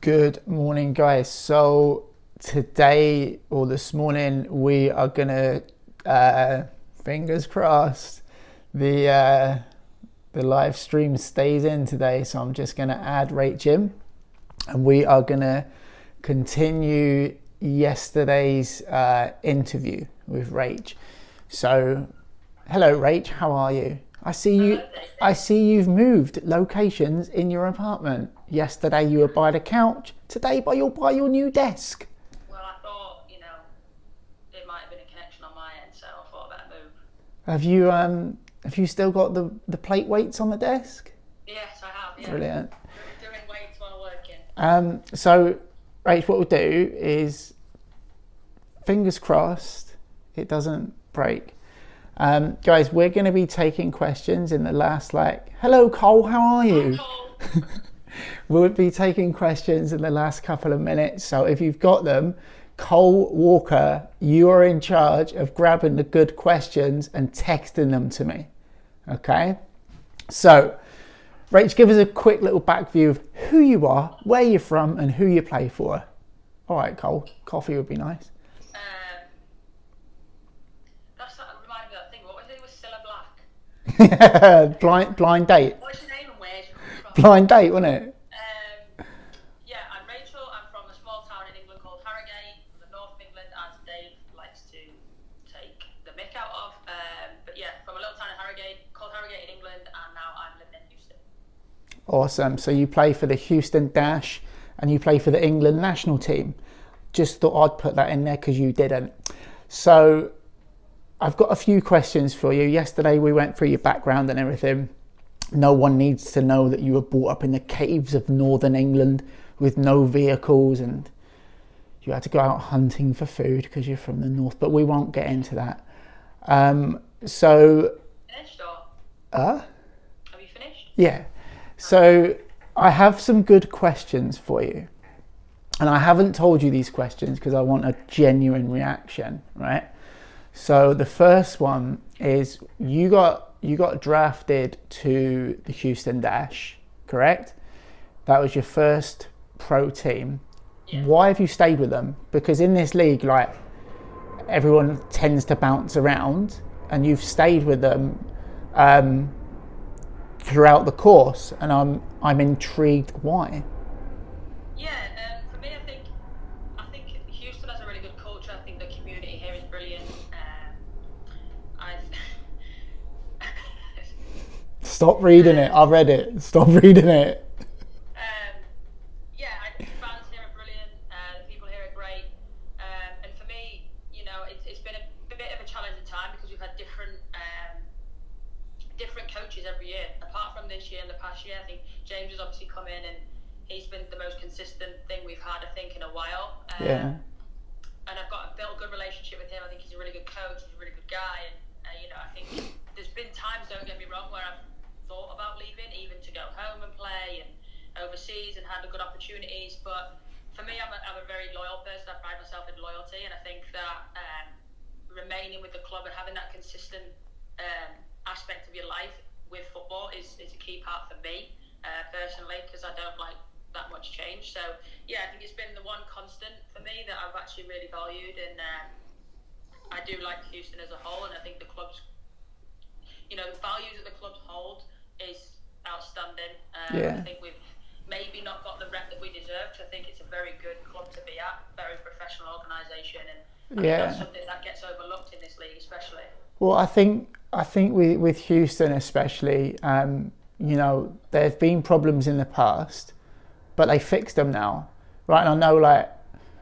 Good morning, guys. So today or this morning we are gonna, fingers crossed, the live stream stays in today. So I'm just gonna add Rachel, and we are gonna continue yesterday's interview with Rach. So, hello, Rach. How are you? I see you've moved locations in your apartment. Yesterday you were by the couch. Today by your new desk. Well, I thought, it might have been a connection on my end, so I thought I'd better move. Have you still got the plate weights on the desk? Yes, I have, yeah. Brilliant. Doing weights while working. So, Rach, what we'll do is, fingers crossed, it doesn't break. Guys, we're going to be taking questions in the last, hello Cole, how are you? Hi, Cole. We'll be taking questions in the last couple of minutes. So if you've got them, Cole Walker, you are in charge of grabbing the good questions and texting them to me. Okay? So, Rach, give us a quick little back view of who you are, where you're from, and who you play for. All right, Cole, coffee would be nice. That reminded me of that thing. What was it? It was Cilla Black. Blind date. What's your name and where's you come from? Blind date, wasn't it? Yeah, I'm Rachel. I'm from a small town in England called Harrogate, from the north of England, as Dave likes to take the mick out of. But yeah, from a little town in Harrogate, called Harrogate in England, and now I'm living in Houston. Awesome. So you play for the Houston Dash and you play for the England national team. Just thought I'd put that in there because you didn't. So I've got a few questions for you. Yesterday we went through your background and everything. No one needs to know that you were brought up in the caves of northern England with no vehicles and you had to go out hunting for food because you're from the north, but we won't get into that. Finished or? Have you finished? Yeah. So I have some good questions for you. And I haven't told you these questions because I want a genuine reaction, right? So the first one is you got drafted to the Houston Dash, correct? That was your first pro team. Yeah. Why have you stayed with them? Because in this league, everyone tends to bounce around, and you've stayed with them throughout the course, and I'm intrigued why. Yeah, for me, I think Houston has a really good culture. I think the community here is brilliant. Stop reading it. I read it. Stop reading it. Yeah, I think the fans here are brilliant. The people here are great. And for me, it's been a bit of a challenging time because we've had different coaches every year. Apart from this year and the past year, I think James has obviously come in and he's been the most consistent thing we've had, I think, in a while. Yeah. And I've built a good relationship with him. I think he's a really good coach. He's a really good guy. And, I think there's been times, don't get me wrong, where I've thought about leaving, even to go home and play and overseas and handle good opportunities. But for me, I'm a very loyal person. I pride myself in loyalty. And I think that remaining with the club and having that consistent aspect of your life with football is a key part for me personally, because I don't like that much change. So yeah, I think it's been the one constant for me that I've actually really valued, and I do like Houston as a whole, and I think the club's, the values that the clubs hold is outstanding. Yeah. I think we've maybe not got the rep that we deserve. I think it's a very good club to be at, very professional organisation, and I think that's something that gets overlooked in this league, especially. Well, I think with Houston especially, there have been problems in the past, but they fixed them now, right? And I know,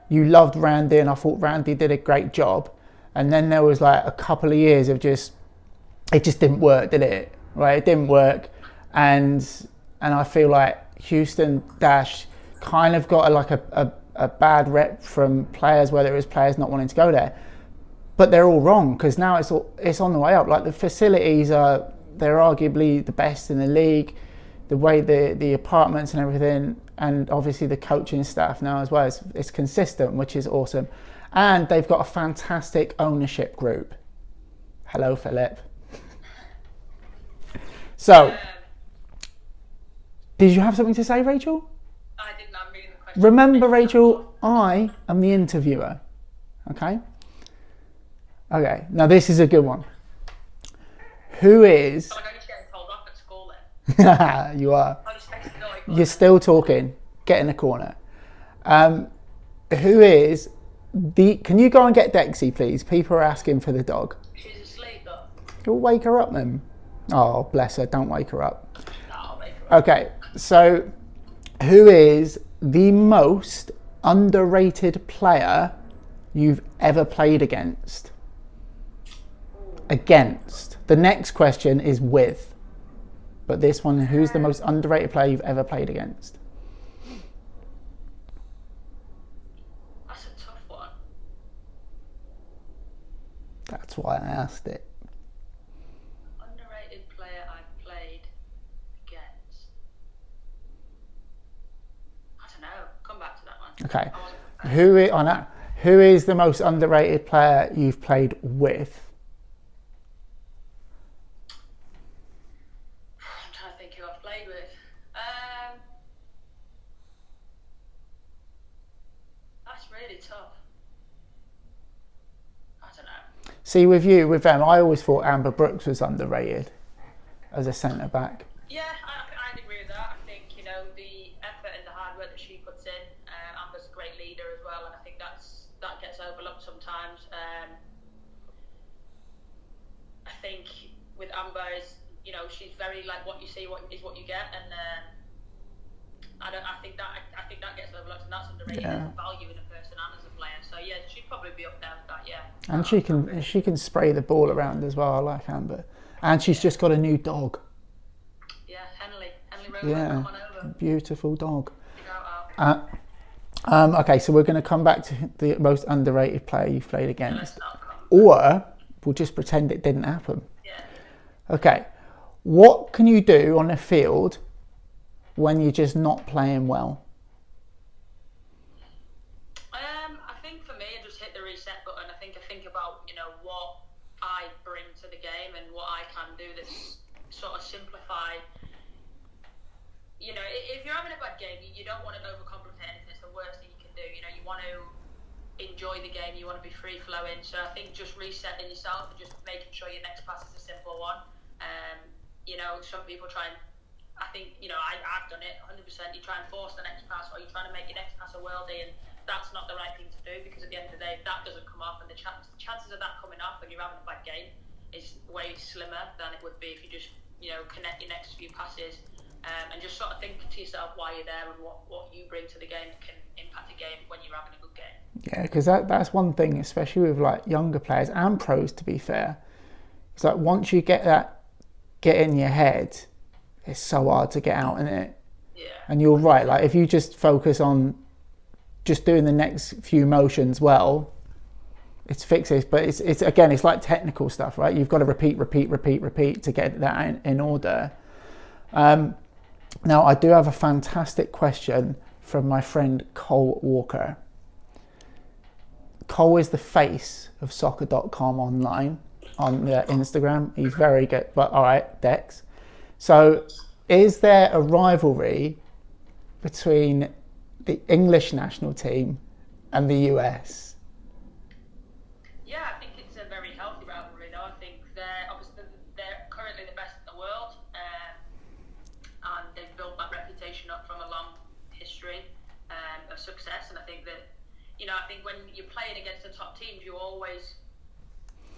you loved Randy, and I thought Randy did a great job, and then there was a couple of years of it just didn't work, did it? Right? It didn't work, and I feel like Houston Dash kind of got a bad rep from players, whether it was players not wanting to go there. But they're all wrong, because now it's on the way up. The facilities they're arguably the best in the league. The way the apartments and everything, and obviously the coaching staff now as well, it's consistent, which is awesome. And they've got a fantastic ownership group. Hello, Philip. So, did you have something to say, Rachel? I didn't. I'm reading the question. Remember, Rachel, I am the interviewer. Okay? Okay, now this is a good one. Who is... Oh, I know you're getting told off at school then. You are. Oh, You're still talking. Get in the corner. Who is the... Can you go and get Dexy, please? People are asking for the dog. She's asleep though. You'll wake her up then. Oh, bless her. Don't wake her up. No, I'll wake her up. Okay, so who is the most underrated player you've ever played against? Against. The next question is with. But this one, who's the most underrated player you've ever played against? That's a tough one. That's why I asked it. Underrated player I've played against. I don't know. Come back to that one. Okay. Who is the most underrated player you've played with? I'm trying to think who I've played with. That's really tough. I don't know. See, with them, I always thought Amber Brooks was underrated as a centre back. Yeah, I'd agree with that. I think, the effort and the hard work that she puts in. Amber's a great leader as well, and I think that gets overlooked sometimes. I think with Amber she's very like what you see is what you get, and I think that gets overlooked, and that's underrated. Yeah. There's a value in a person and as a player. So yeah, she'd probably be up there with that. Yeah. And she can spray the ball around as well. I like Amber, and she's just got a new dog. Yeah, Henley Rover, come on over. Beautiful dog. Shout out. Okay, so we're going to come back to the most underrated player you've played Yeah, against, let's not come. or we'll just pretend it didn't happen. Yeah. Okay, what can you do on a field when you're just not playing well? I think for me, I just hit the reset button. I think about what I bring to the game and what I can do that's sort of simplify. If you're having a bad game, you don't want to overcomplicate anything. It's the worst thing you can do. You want to enjoy the game. You want to be free flowing. So I think just resetting yourself and just making sure your next pass is a simple one. Some people try and. I think I've done it 100%. You try and force the next pass, or you try to make your next pass a worldie, and that's not the right thing to do, because at the end of the day, if that doesn't come off, and the chances of that coming off when you're having a bad game is way slimmer than it would be if you just connect your next few passes, and just sort of think to yourself why you're there and what you bring to the game can impact the game when you're having a good game. Yeah, because that's one thing, especially with like younger players and pros. To be fair, it's like once you get in your head, it's so hard to get out in it. Yeah. And you're right. Like if you just focus on just doing the next few motions well, it's fixes. But it's again, it's like technical stuff, right? You've got to repeat to get that in order. Now I do have a fantastic question from my friend Cole Walker. Cole is the face of soccer.com online on Instagram. He's very good. But all right, Dex. So, is there a rivalry between the English national team and the US? Yeah, I think it's a very healthy rivalry, though. I think they're currently the best in the world, and they've built that reputation up from a long history of success. And I think that, I think when you're playing against the top teams, you always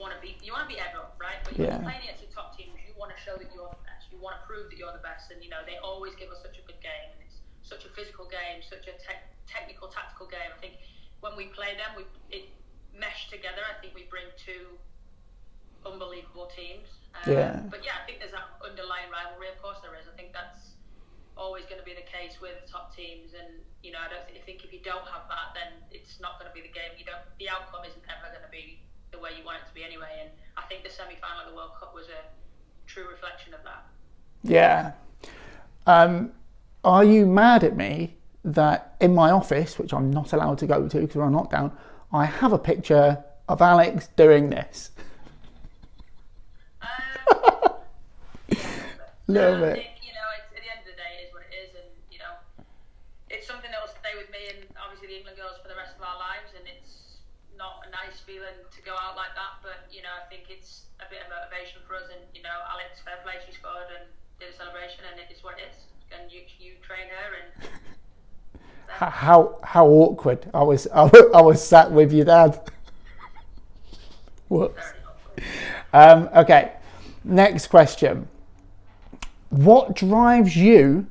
want to beat everyone, right? But when you're playing against the top teams, you want to show that you're the best. You want to prove that you're the best, and they always give us such a good game, and it's such a physical game, such a technical, tactical game. I think when we play them, it meshed together. I think we bring two unbelievable teams. But yeah, I think there's that underlying rivalry. Of course, there is. I think that's always going to be the case with top teams, and I think if you don't have that, then it's not going to be the game. The outcome isn't ever going to be the way you want it to be anyway. And I think the semi-final of the World Cup was a true reflection of that. Yeah. Are you mad at me that in my office, which I'm not allowed to go to because we're on lockdown, I have a picture of Alex doing this? Little bit. I think, at the end of the day, it is what it is, and it's something that will stay with me not a nice feeling to go out like that, but you know, I think it's a bit of motivation for us. And you know, Alex, fair play, she scored and did a celebration, and it is what it is. And you train her, and how awkward. I was sat with your dad. Whoops. Okay, next question. What drives you,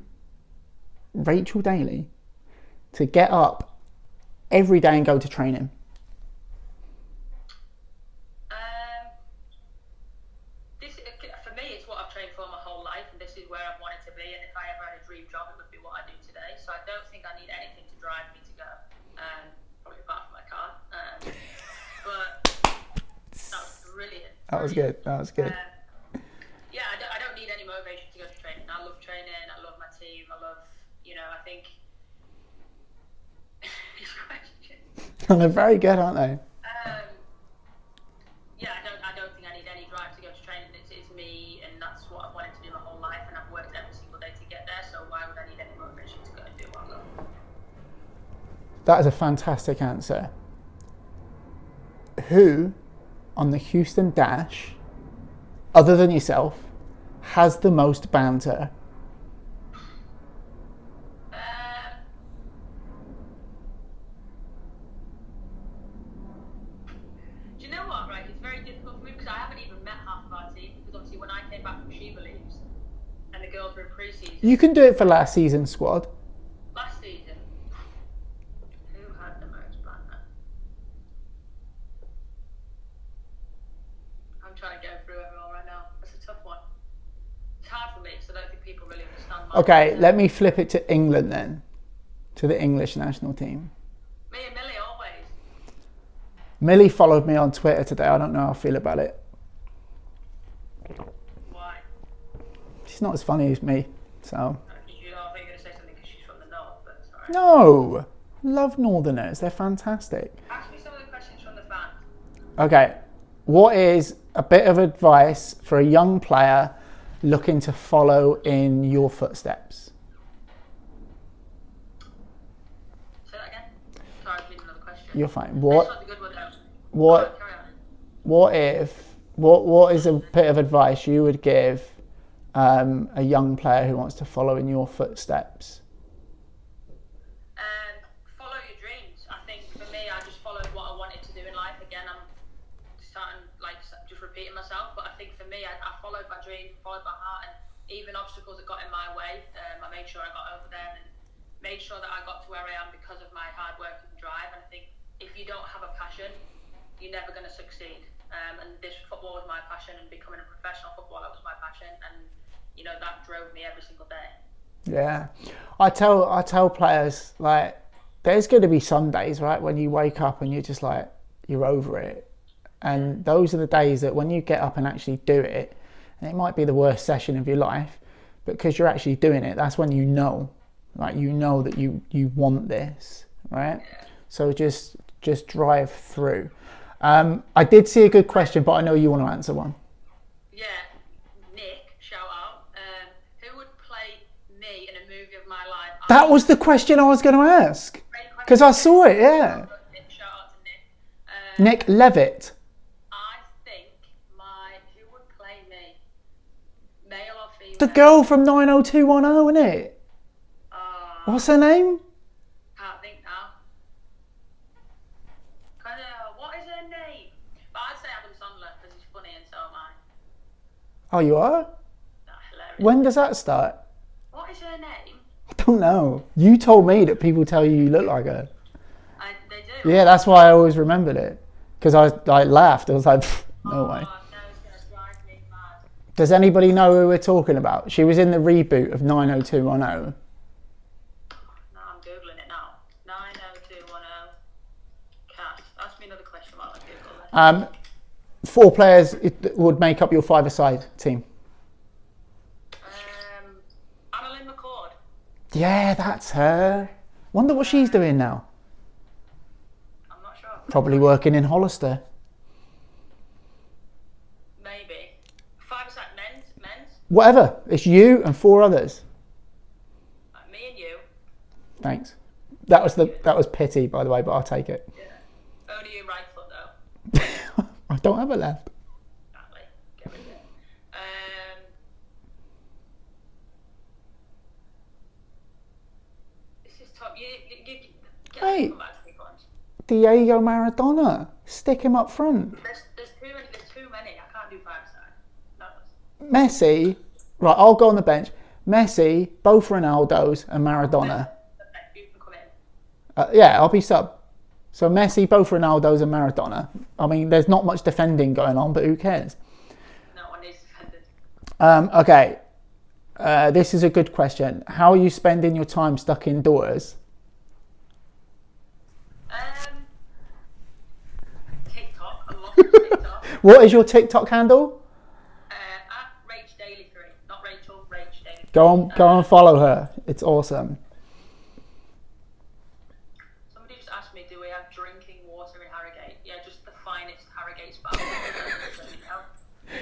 Rachel Daly, to get up every day and go to training? For me, it's what I've trained for my whole life, and this is where I've wanted to be. And if I ever had a dream job, it would be what I do today. So I don't think I need anything to drive me to go. Probably apart from my car. But that was brilliant. That was good. Yeah, I don't need any motivation to go to training. I love training. I love my team. I love, you know, I think. These questions. They're very good, aren't they? Yeah, I don't think I need any drive to go to training. It's me, and that's what I've wanted to do my whole life, and I've worked every single day to get there. So why would I need any motivation to go and do what I love? That is a fantastic answer. Who on the Houston Dash, other than yourself, has the most banter? Do you know what, right? It's very difficult for me because I haven't even met half of our team. Because obviously when I came back from She Believes and the girls were in pre-season. You can do it for last season's squad. Last season, who had the most banter? I'm trying to go through everyone right now. That's a tough one. It's hard for me because I don't think people really understand my Okay, let me flip it to England then. To the English national team. Me and Millie always. Millie followed me on Twitter today. I don't know how I feel about it. Why? She's not as funny as me, so. I think you're going to say something because she's from the north, but it's alright. No! Love Northerners. They're fantastic. Ask me some of the questions from the fans. Okay, what is a bit of advice for a young player looking to follow in your footsteps? Say that again? Sorry, I was reading another question. You're fine. This one's a good one, though. What Carry on. what is a bit of advice you would give a young player who wants to follow in your footsteps? Follow your dreams. I think for me, I just followed what I wanted to do in life. Again, I'm starting just repeating myself, but I think for me, I followed my dream, followed my heart, and even obstacles that got in my way, I made sure I got over them and made sure that I got to where I am because of my hard work and drive. And I think if you don't have a passion, you're never going to succeed. And this football was my passion, and becoming a professional footballer was my passion, and you know that drove me every single day. Yeah, I tell players, like, there's going to be some days, right, when you wake up and you're just like, you're over it, and those are the days that when you get up and actually do it, and it might be the worst session of your life, but because you're actually doing it, that's when you know, like, you know that you want this, right? Yeah. So just drive through. I did see a good question, but I know you want to answer one. Yeah, Nick, shout out. Who would play me in a movie of my life? That was the question I was going to ask, because I saw it. Yeah. Nick, shout out to Nick. Nick Levitt. I think who would play me? Male or female? The girl from 90210, isn't it? What's her name? Can't think now. What is her name? But I'd say Adam Sandler because he's funny and so am I. Oh, you are? That's hilarious. When does that start? What is her name? I don't know. You told me that people tell you look like her. They do. Yeah, that's why I always remembered it. Because I laughed. I was like, no way. No, it's going to drive me mad. Does anybody know who we're talking about? She was in the reboot of 90210. No, I'm Googling it now. 90210 cast. Ask me another question while I Google it. 4 players would make up your 5-a-side team. Annalyn McCord. Yeah, that's her. Wonder what she's doing now. I'm not sure. Probably working in Hollister. Maybe. 5-a-side men's. Whatever. It's you and 4 others. Me and you. Thanks. That was pity, by the way, but I'll take it. Yeah. Only you right foot I don't have a left. Exactly. Get rid of it. This is tough. You get Hey. come back to me once. Diego Maradona. Stick him up front. There's too many. I can't do 5-side. No. Messi. Right, I'll go on the bench. Messi, both Ronaldos and Maradona. You can come in. Yeah, I'll be sub. So Messi, both Ronaldos and Maradona. I mean, there's not much defending going on, but who cares? No one is defended. Okay. This is a good question. How are you spending your time stuck indoors? TikTok. A lot of TikTok. What is your TikTok handle? At Rachel Daly 3. Not Rachel, Rachel Daly 3. Go and follow her. It's awesome. Somebody just asked me, do we have drinking water in Harrogate? Yeah, just the finest Harrogate spa.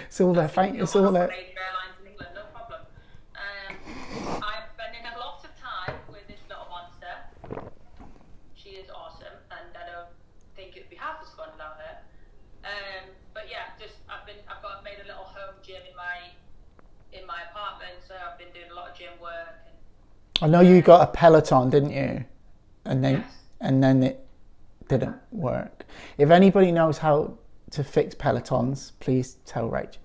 It's all there. It's all there. Airlines in England, no problem. I'm spending a lot of time with this little monster. She is awesome, and I don't think it'd be half as fun without her. But yeah, I've made a little home gym in my apartment, so I've been doing a lot of gym work. I know you got a Peloton, didn't you? And Yes. then it didn't work. If anybody knows how to fix Pelotons, please tell Rach.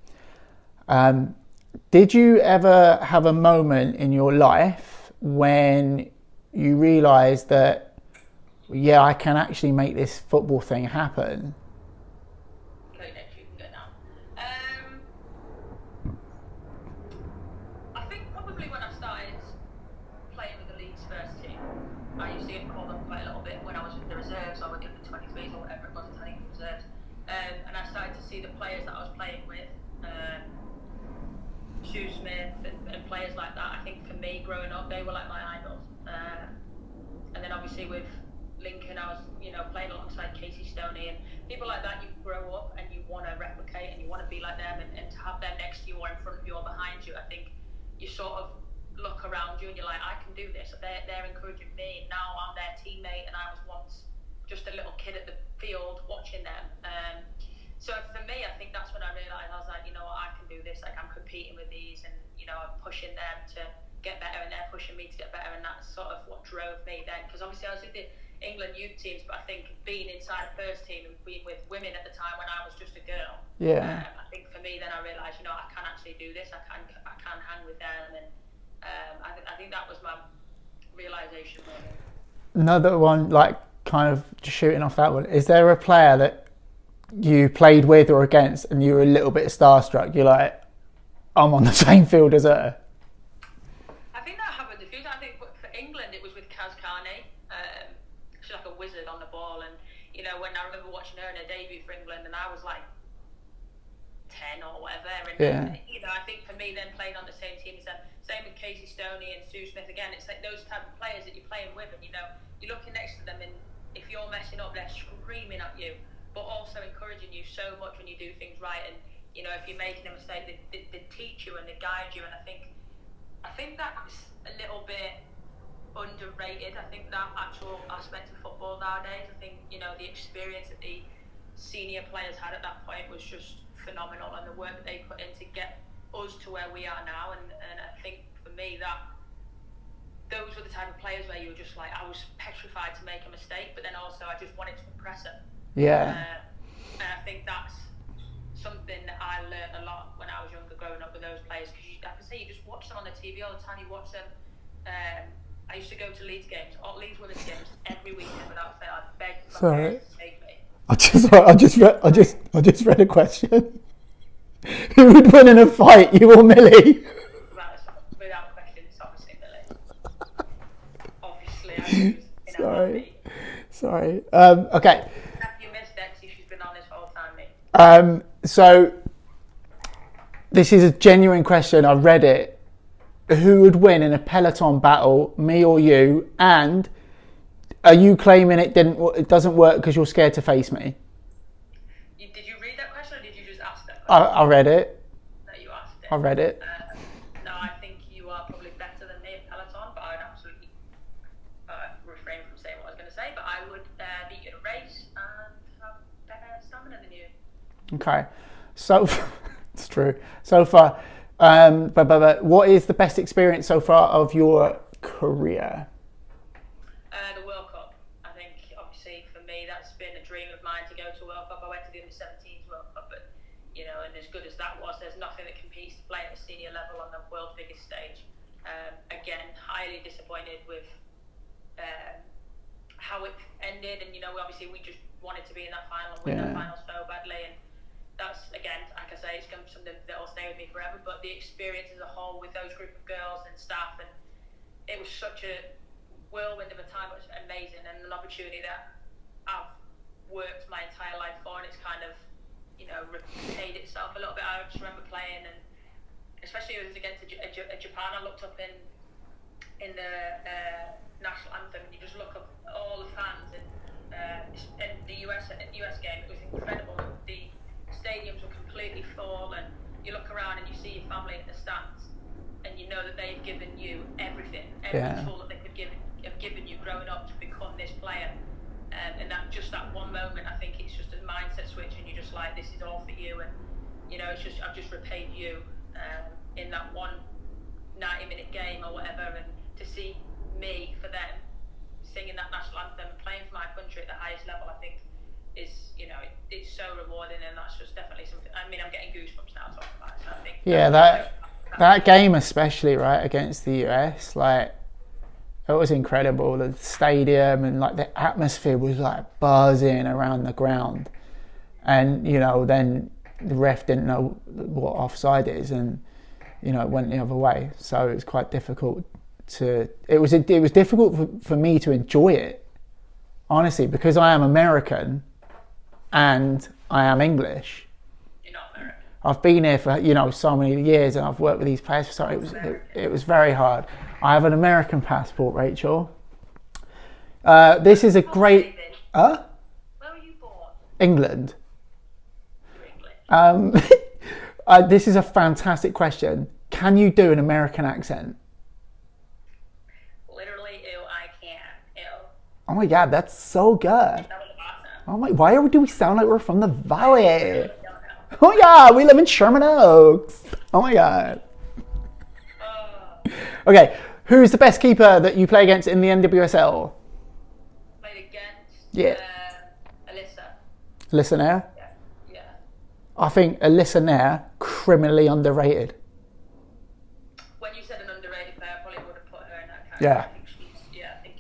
Did you ever have a moment in your life when you realised that, yeah, I can actually make this football thing happen? Okay, next you can go now. I think probably when I started playing with the Leeds first team, I used to get called up quite a little bit when I was with the reserves or with the 23s or whatever it was, Italian reserves. And I started to see the players that I was playing with, Sue Smith and players like that. I think for me growing up, they were like my idols. And then obviously with Lincoln, I was playing alongside Casey Stoney and people like that. You grow up and you want to replicate and you want to be like them, and to have them next to you or in front of you or behind you, I think you sort of look around you and you're like, I can do this. They're encouraging me. Now I'm their teammate, and I was once just a little kid at the field watching them. So for me, I think that's when I realised, I was like, you know what, I can do this. Like, I'm competing with these, and I'm pushing them to get better, and they're pushing me to get better, and that's sort of what drove me then. Because obviously I was with the England youth teams, but I think being inside the first team and being with women at the time when I was just a girl, I think for me then I realised, I can actually do this. I can hang with them, and I think that was my realisation moment. Another one, like kind of just shooting off that one. Is there a player that you played with or against and you were a little bit starstruck? You're like, I'm on the same field as her. I think that happened a few times. I think for England it was with Kaz Carney. She's like a wizard on the ball, and when I remember watching her in her debut for England, and I was like 10 or whatever, and I think for me then playing on the same team as them, same with Casey Stoney and Sue Smith again, it's like those type of players that you're playing with, and you're looking next to them, and if you're messing up, they're screaming at you, but also encouraging you so much when you do things right. And if you're making a mistake, they teach you and they guide you. And I think that's a little bit underrated. I think that actual aspect of football nowadays, I think the experience that the senior players had at that point was just phenomenal, and the work that they put in to get us to where we are now. And I think for me that those were the type of players where you were just like, I was petrified to make a mistake, but then also I just wanted to impress them. And I think that's something that I learned a lot when I was younger, growing up with those players, because like I say, you just watch them on the TV all the time. You watch them. I used to go to Leeds games, or Leeds women's games, every weekend without fail. I'd beg my parents to take me. I just read a question. Who would win in a fight, you or Millie? Without question, it's obviously Millie. Obviously, I lose in a heartbeat. Sorry. Okay. You missed Dexy. She's been on this whole time, mate. So this is a genuine question. I read it. Who would win in a Peloton battle, me or you? And are you claiming it doesn't work because you're scared to face me? Did you read that question, or did you just ask that question? I read it. No, you asked it. I read it. No, I think you are probably better than me at Peloton, but I would absolutely refrain from saying what I was going to say. But I would beat you in a race and have better stamina than you. Okay, so it's true. So far, but what is the best experience so far of your career? The World Cup. I think, obviously, for me, that's been a dream of mine to go to World Cup. I went to the Under-17s World Cup, but, and as good as that was, there's nothing that competes to play at a senior level on the world's biggest stage. Again, highly disappointed with how it ended, and, obviously we just wanted to be in that final and win that final so badly, and that's, again, like I say, it's something that will stay with me forever, but the experience as a whole with those group of girls and staff, and it was such a whirlwind of a time. It was amazing and an opportunity that I've worked my entire life for, and it's kind of, repaid itself a little bit. I just remember playing, and especially it was against Japan. I looked up in the national anthem, and you just look up all the fans, and in the US game, it was incredible. The stadiums were completely full, and you look around and you see your family in the stands, and you know that they've given you everything, every tool that they could have given you growing up to become this player. And that one moment, I think it's just a mindset switch, and you're just like, this is all for you, and I've just repaid you in that one 90-minute game or whatever, and to see me for them singing that national anthem and playing for my country at the highest level, I think is, it's so rewarding, and that's just definitely something. I mean, I'm getting goosebumps now talking about it. So I think that game especially, right, against the US, like, it was incredible. The stadium and like the atmosphere was like buzzing around the ground, and then the ref didn't know what offside is, and it went the other way. So it was quite difficult to. It was difficult for me to enjoy it, honestly, because I am American and I am English. You're not American. I've been here for so many years, and I've worked with these players. So it was very hard. I have an American passport, Rachel. This is a great. Where were you born? England. English. This is a fantastic question. Can you do an American accent? Literally, I can't. Oh my God, that's so good. That was awesome. Oh my! Why do we sound like we're from the Valley? Oh my God, we live in Sherman Oaks. Oh my God. Okay, who's the best keeper that you play against in the NWSL? Played against? Yeah. Alyssa. Alyssa Nair? Yeah. I think Alyssa Nair, criminally underrated. When you said an underrated player, I probably would have put her in that Yeah. category. I think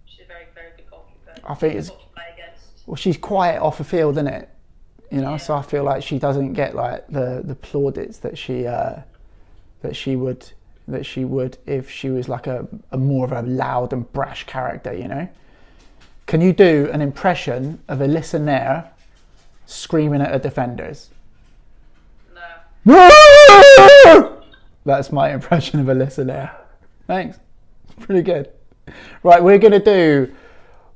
she's a very, very good goalkeeper. I think it's. Difficult to play against. Well, she's quiet off the field, isn't it? So I feel like she doesn't get like the plaudits that she would if she was like a more of a loud and brash character, Can you do an impression of Alyssa Nair screaming at her defenders? No. That's my impression of Alyssa Nair. Thanks. It's pretty good. Right, we're going to do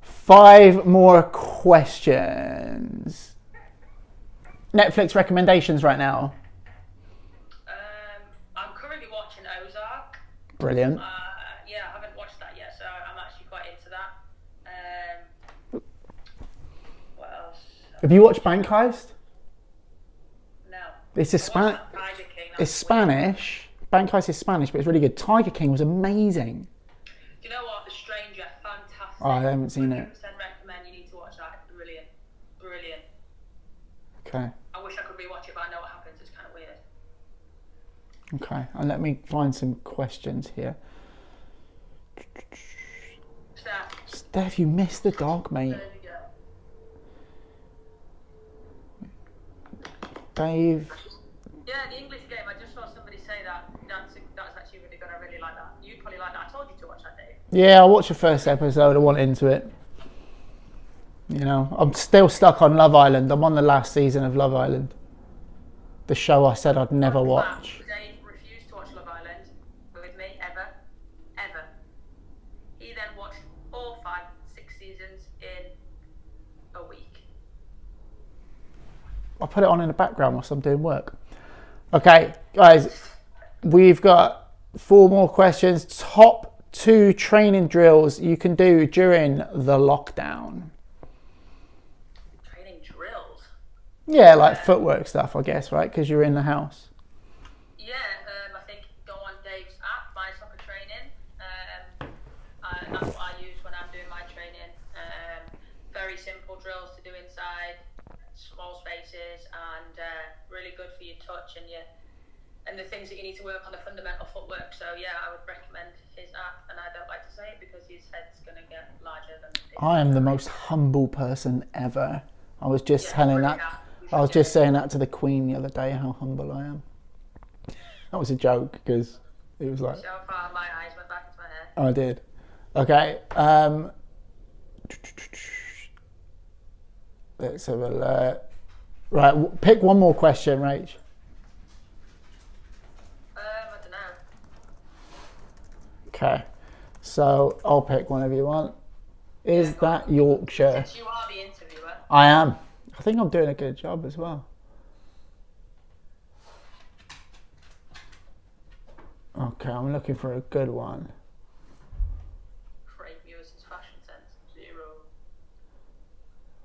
5 more questions. Netflix recommendations right now. I'm currently watching Ozark. Brilliant. I haven't watched that yet, so I'm actually quite into that. What else? Have you watched Bank Heist? No. It's Tiger King. It's Spanish. Bank Heist is Spanish, but it's really good. Tiger King was amazing. Do you know what? The Stranger, fantastic. Oh, I haven't seen 100% it. recommend. You need to watch that. Brilliant. Okay. I wish I could rewatch it, but I know what happens. It's kind of weird. Okay, and let me find some questions here. Steph, you missed the dog, mate. There you go. Dave. Yeah, the English game. I just saw somebody say that. That's actually really good. I really like that. You'd probably like that. I told you to watch that, Dave. Yeah, I watched the first episode. I want into it. I'm still stuck on Love Island. I'm on the last season of Love Island. The show I said I'd never watch. Dave refused to watch Love Island with me, ever. He then watched all 5, 6 seasons in a week. I put it on in the background whilst I'm doing work. Okay, guys, we've got 4 more questions. Top 2 training drills you can do during the lockdown. Training drills? Yeah, like footwork stuff, I guess, right? Because you're in the house. Yeah, I think go on Dave's app, My Soccer Training. That's what I use when I'm doing my training. Very simple drills to do inside, small spaces, and really good for your touch and the things that you need to work on, the fundamental footwork. So yeah, I would recommend his app, and I don't like to say it because his head's going to get larger than I am the most humble person ever. I was just telling that. I was just it. saying that to the Queen the other day, how humble I am. That was a joke because it was like. So far, my eyes went back into my head. I did. Okay. Let's have a look. Right, pick one more question, Rach. I don't know. Okay. So I'll pick whenever you want. Is that Yorkshire? Since you are the interviewer. I am. I think I'm doing a good job as well. Okay, I'm looking for a good one. Craig Lewis's fashion sense, 0.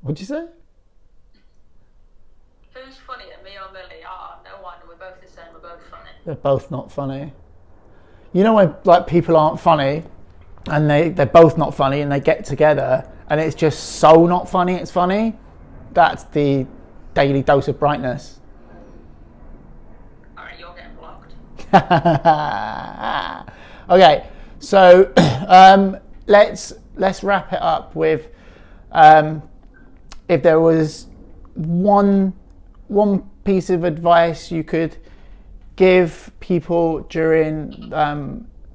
What'd you say? Who's funnier, me or Millie? No one. We're both the same. We're both funny. They're both not funny. You know when like people aren't funny and they're both not funny and they get together and it's just so not funny it's funny? That's the daily dose of brightness. Alright, you're getting blocked. Okay, so let's wrap it up with if there was one piece of advice you could give people during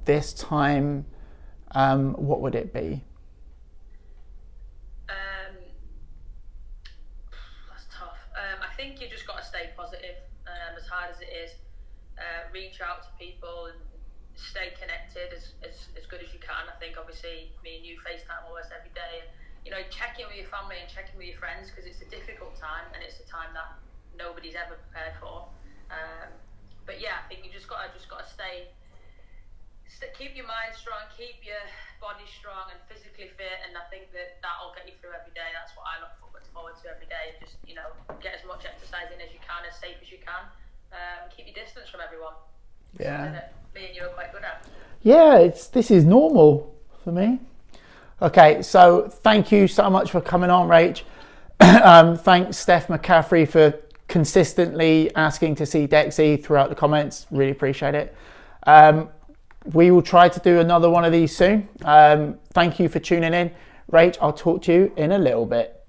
this time, what would it be? That's tough. I think you just got to stay positive, as hard as it is. Reach out to people and stay connected as good as you can. I think obviously me and you FaceTime almost every day. And, check in with your family and check in with your friends because it's a difficult time and it's a time that nobody's ever prepared for. But yeah, I think you just got to keep your mind strong, keep your body strong and physically fit, and I think that'll get you through every day. That's what I look forward to every day. Just get as much exercise in as you can, as safe as you can. Keep your distance from everyone. Yeah. Something that me and you are quite good at. Yeah, this is normal for me. Okay, so thank you so much for coming on, Rach. Thanks, Steph McCaffrey, for consistently asking to see Dexy throughout the comments. Really appreciate it. We will try to do another one of these soon. Thank you for tuning in. Rach, I'll talk to you in a little bit.